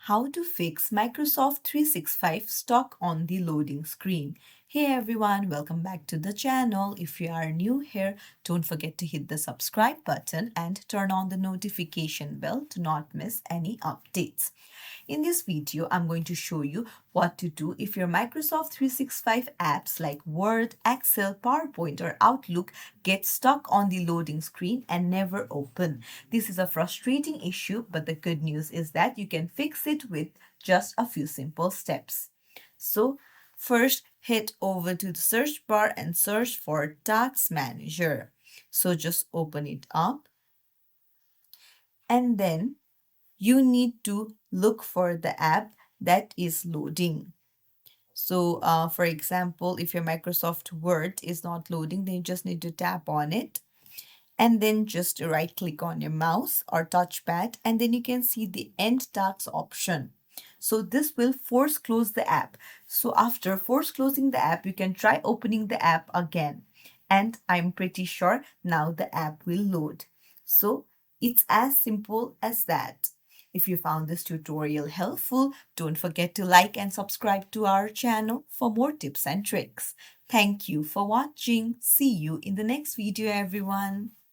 how to fix Microsoft 365 stuck on the loading screen. Hey everyone, welcome back to the channel. If you are new here, don't forget to hit the subscribe button and turn on the notification bell to not miss any updates. In this video, I'm going to show you what to do if your Microsoft 365 apps like Word, Excel, PowerPoint, or Outlook get stuck on the loading screen and never open. This is a frustrating issue, but the good news is that you can fix it with just a few simple steps. So, first, head over to the search bar and search for Task Manager. So, just open it up and then you need to look for the app that is loading. So, for example, if your Microsoft Word is not loading, then you just need to tap on it and then just right click on your mouse or touchpad, and then you can see the End Tasks option. So this will force close the app. So after force closing the app, you can try opening the app again. And I'm pretty sure now the app will load. So it's as simple as that. If you found this tutorial helpful, don't forget to like and subscribe to our channel for more tips and tricks. Thank you for watching. See you in the next video, everyone.